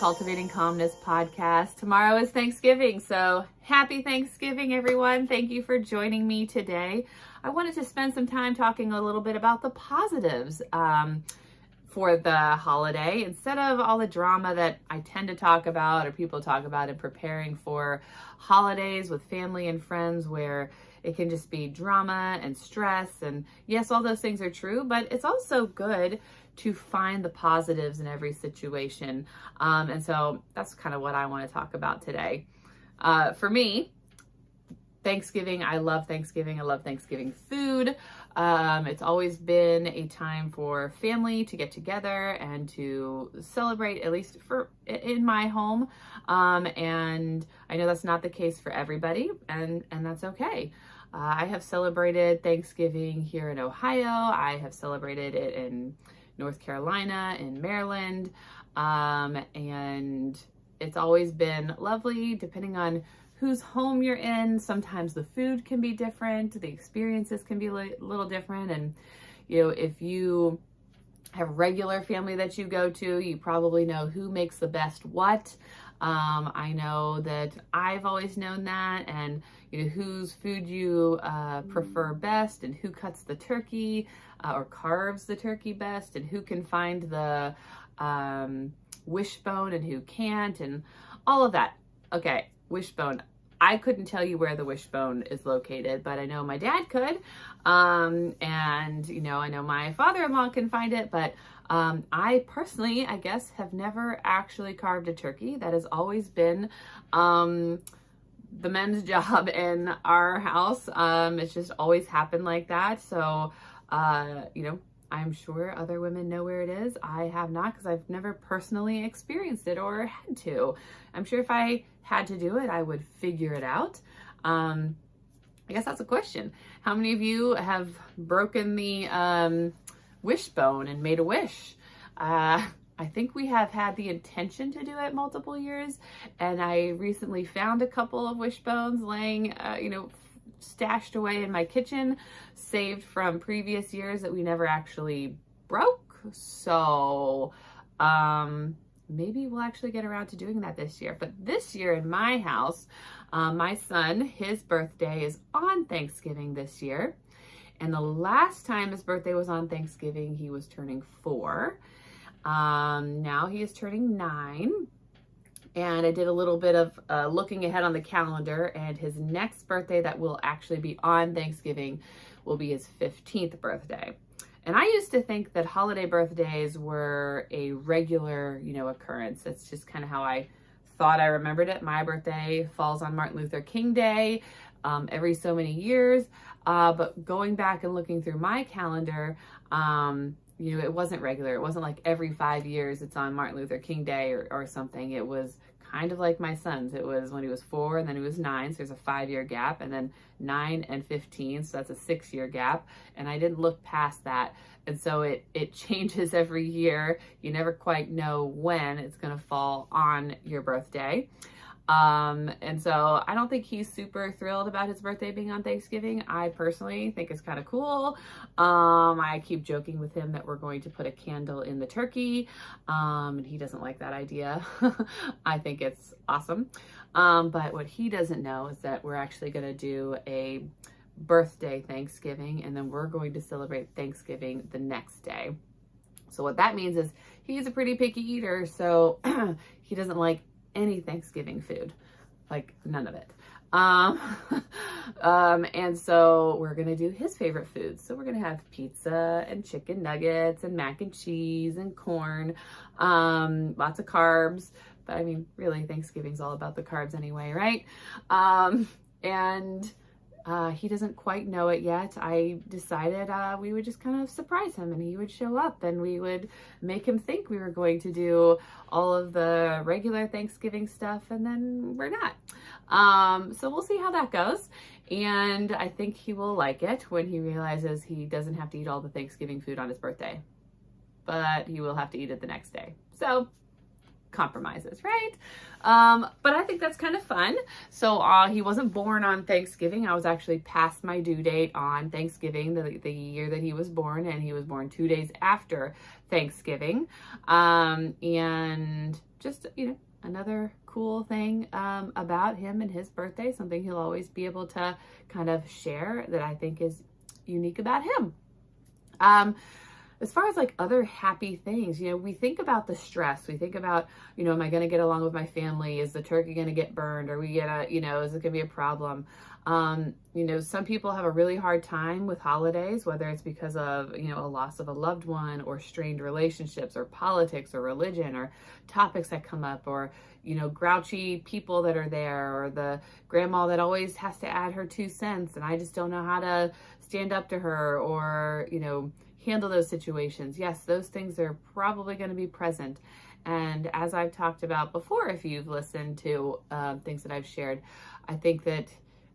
Cultivating Calmness Podcast. Tomorrow is Thanksgiving, so happy Thanksgiving, everyone. Thank you for joining me today. I wanted to spend some time talking a little bit about the positives for the holiday instead of all the drama that I tend to talk about or people talk about in preparing for holidays with family and friends, where it can just be drama and stress. And yes, all those things are true, but it's also good to find the positives in every situation. And so that's kind of what I want to talk about today. For me, Thanksgiving, I love Thanksgiving. I love Thanksgiving food. It's always been a time for family to get together and to celebrate, at least in my home. And I know that's not the case for everybody, and that's okay. I have celebrated Thanksgiving here in Ohio. I have celebrated it in North Carolina, in Maryland, and it's always been lovely depending on whose home you're in. Sometimes the food can be different, the experiences can be a little different, and if you have regular family that you go to, you probably know who makes the best what. I know that I've always known that, and whose food you prefer best, and who cuts the turkey or carves the turkey best, and who can find the wishbone and who can't, and all of that. Okay, wishbone. I couldn't tell you where the wishbone is located, but I know my dad could, and I know my father-in-law can find it, but I personally, I guess, have never actually carved a turkey. That has always been the men's job in our house. It's just always happened like that. So, I'm sure other women know where it is. I have not, because I've never personally experienced it or had to. I'm sure if I had to do it, I would figure it out. I guess that's a question. How many of you have broken the wishbone and made a wish? I think we have had the intention to do it multiple years, and I recently found a couple of wishbones laying, stashed away in my kitchen, saved from previous years that we never actually broke. So maybe we'll actually get around to doing that this year. But this year in my house, my son, his birthday is on Thanksgiving this year. And the last time his birthday was on Thanksgiving, he was turning 4. Now he is turning 9. And I did a little bit of looking ahead on the calendar, and his next birthday that will actually be on Thanksgiving will be his 15th birthday. And I used to think that holiday birthdays were a regular, occurrence. That's just kind of how I thought I remembered it. My birthday falls on Martin Luther King Day every so many years. But going back and looking through my calendar, it wasn't regular. It wasn't like every 5 years it's on Martin Luther King Day or something. It was kind of like my son's. It was when he was 4 and then he was 9. So there's a 5-year gap, and then 9 and 15. So that's a 6-year gap. And I didn't look past that. And so it changes every year. You never quite know when it's going to fall on your birthday. And so I don't think he's super thrilled about his birthday being on Thanksgiving. I personally think it's kind of cool. I keep joking with him that we're going to put a candle in the turkey. And he doesn't like that idea. I think it's awesome. But what he doesn't know is that we're actually going to do a birthday Thanksgiving, and then we're going to celebrate Thanksgiving the next day. So what that means is he's a pretty picky eater. So he doesn't like any Thanksgiving food, like none of it. And so we're gonna do his favorite foods. So we're gonna have pizza and chicken nuggets and mac and cheese and corn, lots of carbs. But I mean, really, Thanksgiving's all about the carbs anyway, right? And he doesn't quite know it yet. I decided we would just kind of surprise him, and he would show up, and we would make him think we were going to do all of the regular Thanksgiving stuff, and then we're not. So we'll see how that goes. And I think he will like it when he realizes he doesn't have to eat all the Thanksgiving food on his birthday, but he will have to eat it the next day. So compromises, right? But I think that's kind of fun. So he wasn't born on Thanksgiving. I was actually past my due date on Thanksgiving, the year that he was born, and he was born 2 days after Thanksgiving. And just, another cool thing about him and his birthday, something he'll always be able to kind of share that I think is unique about him. As far as like other happy things, we think about the stress. We think about, am I going to get along with my family? Is the turkey going to get burned? Are we going to, is it going to be a problem? Some people have a really hard time with holidays, whether it's because of, a loss of a loved one, or strained relationships, or politics, or religion, or topics that come up, or, grouchy people that are there, or the grandma that always has to add her 2 cents and I just don't know how to stand up to her, or, handle those situations. Yes, those things are probably going to be present. And as I've talked about before, if you've listened to things that I've shared, I think that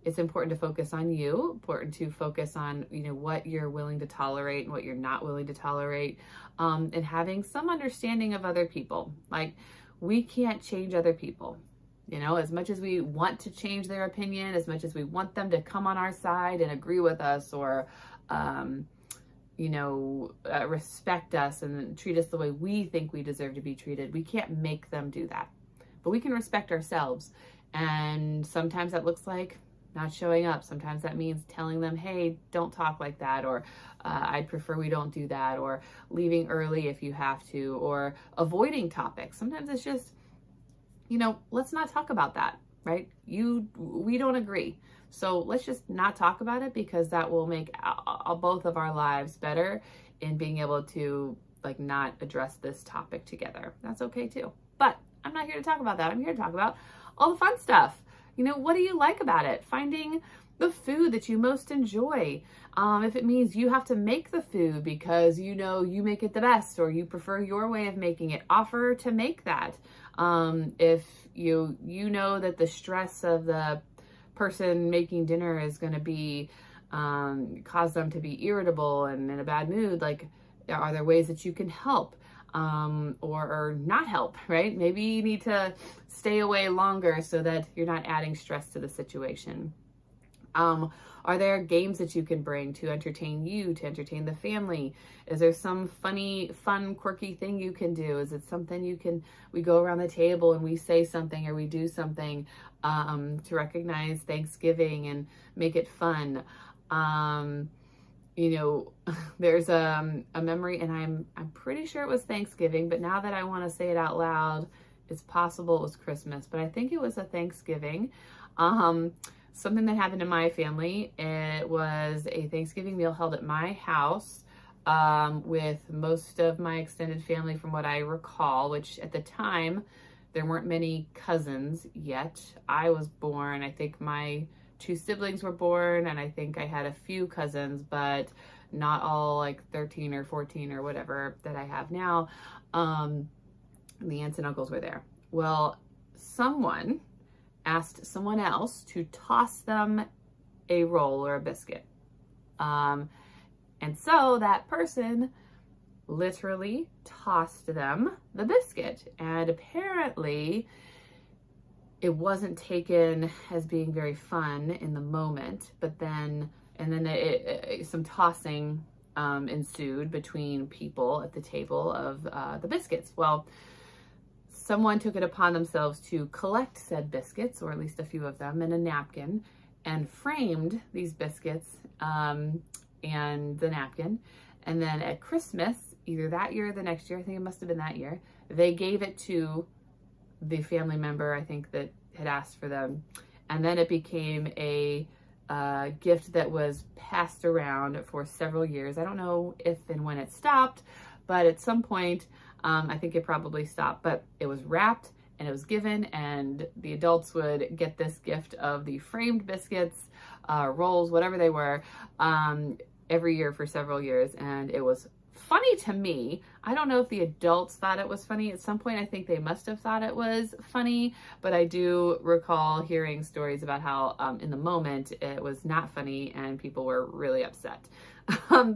it's important to focus on you, important to focus on, what you're willing to tolerate and what you're not willing to tolerate, and having some understanding of other people. Like, we can't change other people. As much as we want to change their opinion, as much as we want them to come on our side and agree with us, or, respect us and treat us the way we think we deserve to be treated, we can't make them do that. But we can respect ourselves. And sometimes that looks like not showing up. Sometimes that means telling them, hey, don't talk like that, or I'd prefer we don't do that, or leaving early if you have to, or avoiding topics. Sometimes it's just, let's not talk about that, right? We don't agree. So let's just not talk about it, because that will make both of our lives better in being able to not address this topic together. That's okay too. But I'm not here to talk about that. I'm here to talk about all the fun stuff. What do you like about it? Finding the food that you most enjoy. If it means you have to make the food because you make it the best, or you prefer your way of making it, offer to make that. If you know that the stress of the person making dinner is going to be cause them to be irritable and in a bad mood, are there ways that you can help, or not help, right? Maybe you need to stay away longer so that you're not adding stress to the situation. Are there games that you can bring to entertain you, to entertain the family? Is there some fun, quirky thing you can do? Is it something we go around the table and we say something, or we do something to recognize Thanksgiving and make it fun? There's a memory, and I'm pretty sure it was Thanksgiving, but now that I want to say it out loud, it's possible it was Christmas, but I think it was a Thanksgiving. Something that happened in my family. It was a Thanksgiving meal held at my house with most of my extended family, from what I recall, which at the time, there weren't many cousins yet. I was born, I think my 2 siblings were born, and I think I had a few cousins, but not all 13 or 14 or whatever that I have now. The aunts and uncles were there. Well, someone asked someone else to toss them a roll or a biscuit. And so that person literally tossed them the biscuit. And apparently it wasn't taken as being very fun in the moment, but then some tossing ensued between people at the table of the biscuits. Well, someone took it upon themselves to collect said biscuits, or at least a few of them, in a napkin, and framed these biscuits and the napkin. And then at Christmas, either that year or the next year, I think it must have been that year, they gave it to the family member, I think, that had asked for them. And then it became a gift that was passed around for several years. I don't know if and when it stopped, but at some point, I think it probably stopped, but it was wrapped and it was given, and the adults would get this gift of the framed biscuits, rolls, whatever they were, every year for several years. And it was funny to me. I don't know if the adults thought it was funny. At some point, I think they must have thought it was funny, but I do recall hearing stories about how in the moment it was not funny and people were really upset.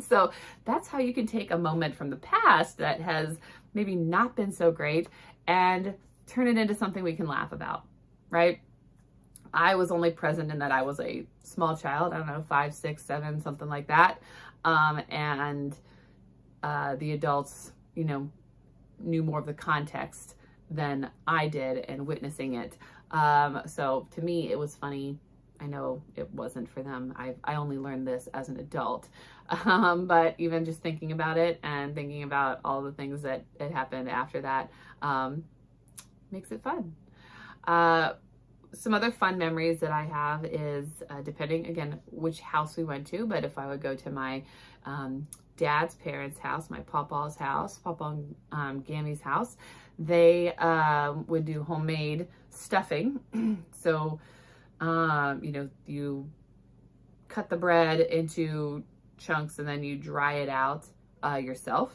So that's how you can take a moment from the past that has maybe not been so great and turn it into something we can laugh about, right? I was only present in that I was a small child, I don't know, 5, 6, 7, something like that. And the adults, you know, knew more of the context than I did and witnessing it. So to me, it was funny. I know it wasn't for them. I only learned this as an adult. But even just thinking about it and thinking about all the things that had happened after that, makes it fun. Some other fun memories that I have is, depending, again, which house we went to, but if I would go to my dad's parents' house, my Pawpaw's house, Pawpaw and Gammy's house, they would do homemade stuffing. So, you know, you cut the bread into chunks and then you dry it out yourself.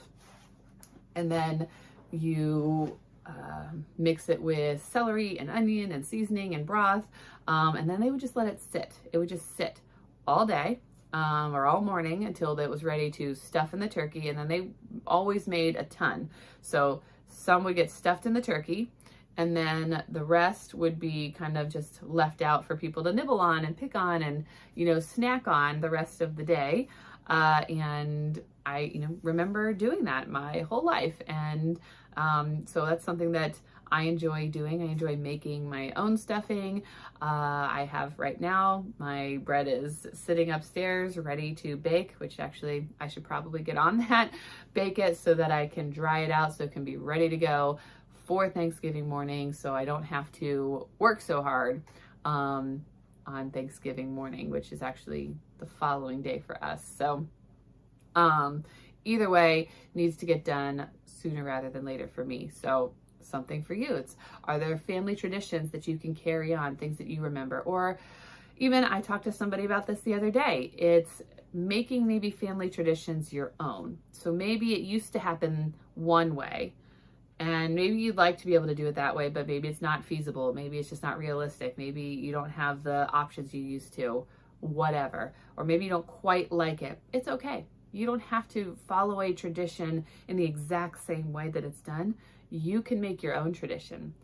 And then you mix it with celery and onion and seasoning and broth. And then they would just let it sit. It would just sit all day or all morning until it was ready to stuff in the turkey. And then they always made a ton. So some would get stuffed in the turkey, and then the rest would be kind of just left out for people to nibble on and pick on and, you know, snack on the rest of the day. And I, you know, remember doing that my whole life. And so that's something that I enjoy doing. I enjoy making my own stuffing. I have right now, my bread is sitting upstairs ready to bake, which actually I should probably get on that, bake it so that I can dry it out so it can be ready to go for Thanksgiving morning, so I don't have to work so hard on Thanksgiving morning, which is actually the following day for us. So either way, needs to get done sooner rather than later for me. So something for you. Are there family traditions that you can carry on, things that you remember? Or even, I talked to somebody about this the other day, it's making maybe family traditions your own. So maybe it used to happen one way, and maybe you'd like to be able to do it that way, but maybe it's not feasible. Maybe it's just not realistic. Maybe you don't have the options you used to, whatever. Or maybe you don't quite like it. It's okay. You don't have to follow a tradition in the exact same way that it's done. You can make your own tradition.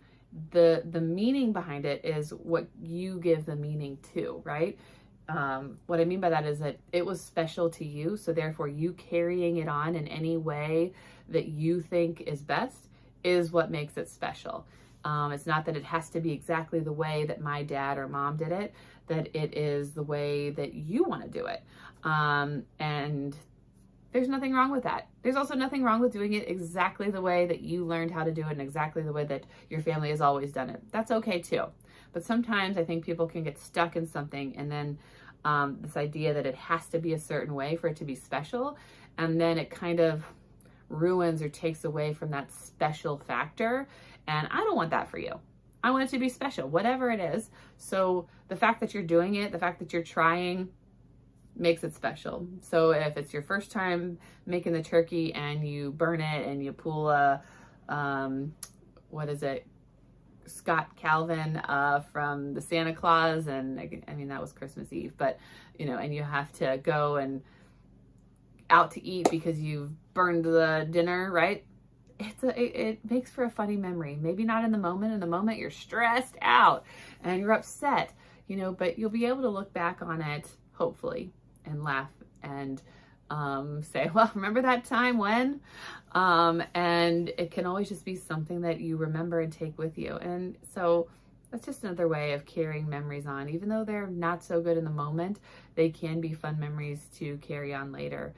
The meaning behind it is what you give the meaning to, right? What I mean by that is that it was special to you, so therefore you carrying it on in any way that you think is best is what makes it special. It's not that it has to be exactly the way that my dad or mom did it, that it is the way that you want to do it. And there's nothing wrong with that. There's also nothing wrong with doing it exactly the way that you learned how to do it and exactly the way that your family has always done it. That's okay too. But sometimes I think people can get stuck in something, and then this idea that it has to be a certain way for it to be special, and then it kind of ruins or takes away from that special factor. And I don't want that for you. I want it to be special, whatever it is. So the fact that you're doing it, the fact that you're trying, makes it special. So if it's your first time making the turkey and you burn it and you pull a, 𝗧𝗵𝗍𝗀𝗀 from the Santa Claus, and I mean, that was Christmas Eve, but you know, and you have to go and out to eat because you've burned the dinner, right? It makes for a funny memory. Maybe not in the moment. In the moment, you're stressed out and you're upset, you know, but you'll be able to look back on it, hopefully, and laugh and say, well, remember that time when? And it can always just be something that you remember and take with you. And so that's just another way of carrying memories on. Even though they're not so good in the moment, they can be fun memories to carry on later.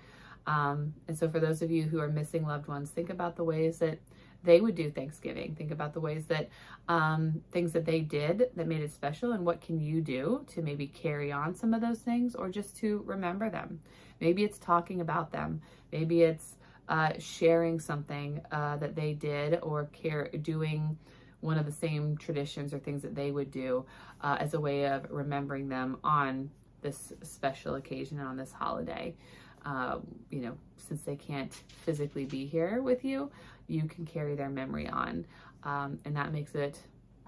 And so for those of you who are missing loved ones, think about the ways that they would do Thanksgiving. Think about the ways that things that they did that made it special, and what can you do to maybe carry on some of those things, or just to remember them. Maybe it's talking about them. Maybe it's sharing something that they did, or doing one of the same traditions or things that they would do as a way of remembering them on this special occasion, on this holiday. You know, since they can't physically be here with you, you can carry their memory on. And that makes it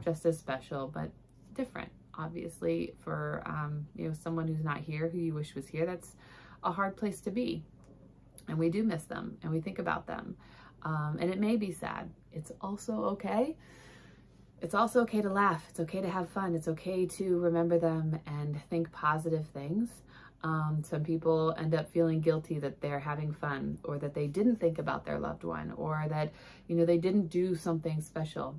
just as special, but different. Obviously, for, you know, someone who's not here, who you wish was here, that's a hard place to be. And we do miss them, and we think about them. And it may be sad. It's also okay it's also okay to laugh. It's okay to have fun. It's okay to remember them and think positive things. Some people end up feeling guilty that they're having fun, or that they didn't think about their loved one, or that, they didn't do something special.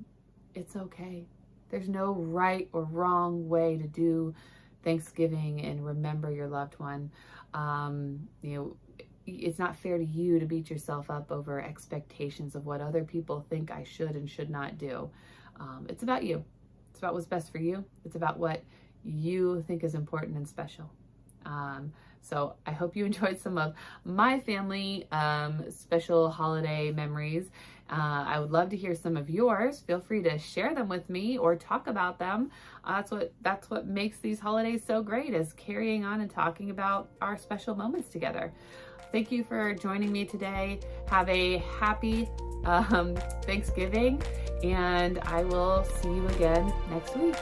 It's okay. There's no right or wrong way to do Thanksgiving and remember your loved one. It's not fair to you to beat yourself up over expectations of what other people think I should and should not do. It's about you. It's about what's best for you. It's about what you think is important and special. So I hope you enjoyed some of my family special holiday memories. I would love to hear some of yours. Feel free to share them with me or talk about them. That's what makes these holidays so great, is carrying on and talking about our special moments together. Thank you for joining me today. Have a happy Thanksgiving, and I will see you again next week.